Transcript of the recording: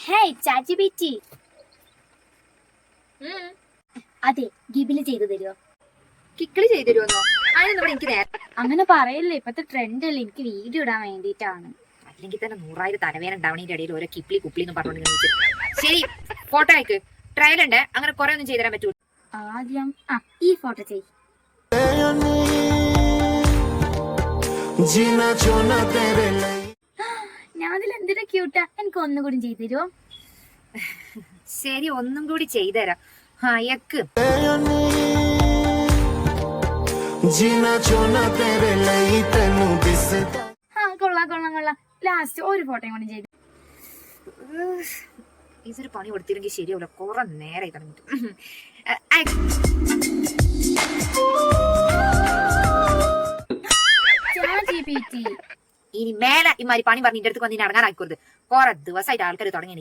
Hey ചാച്ചിബിറ്റി, അതെ ഗിബില് ചെയ്തു തരുമോ? കിക്കിളി ചെയ്തു തരുമെന്നോ? അതിനൊന്നും എനിക്ക് നേരം. അങ്ങനെ പറയല്ലേ, ഇപ്പത്തെ ട്രെൻഡ് അല്ലേ, എനിക്ക് വീഡിയോ ഇടാൻ വേണ്ടിയിട്ടാണ്. അല്ലെങ്കിൽ തന്നെ 100,000 തലവേന ഉണ്ടാവണേന്റെ ഇടയിൽ ഓരോ കിപ്ലി കുപ്ലി എന്ന് പറഞ്ഞോണ്ട് ശരി, ഫോട്ടോ അയക്ക്. ട്രയൽ ഉണ്ട്, അങ്ങനെ കുറെ ഒന്നും ചെയ്തു തരാൻ പറ്റൂ. ആദ്യം ഈ ഫോട്ടോ ചെയ്. ഞാൻ അതിൽ എന്തിനാ ക്യൂട്ടാ, എനിക്ക് ഒന്നുകൂടി ചെയ്തു തരുമോ? ശരി, ഒന്നും കൂടി ചെയ്തുതരാം. അയക്ക്. കൊള്ളാം കൊള്ളാം കൊള്ളാം. ലാസ്റ്റ് ഒരു ഫോട്ടോയും കൂടി ചെയ്തു. ഇതൊരു പണി കൊടുത്തില്ലെങ്കിൽ ശരിയാവില്ല, കുറെ നേരെ തുടങ്ങിട്ട്. ഇനി മേലെ ഇമാരി പണി പറഞ്ഞിട്ട് അടുത്ത് വന്നിട്ട് അടങ്ങാനായിക്കോരുത്. കുറെ ദിവസമായിട്ട് ആൾക്കാർ തുടങ്ങി.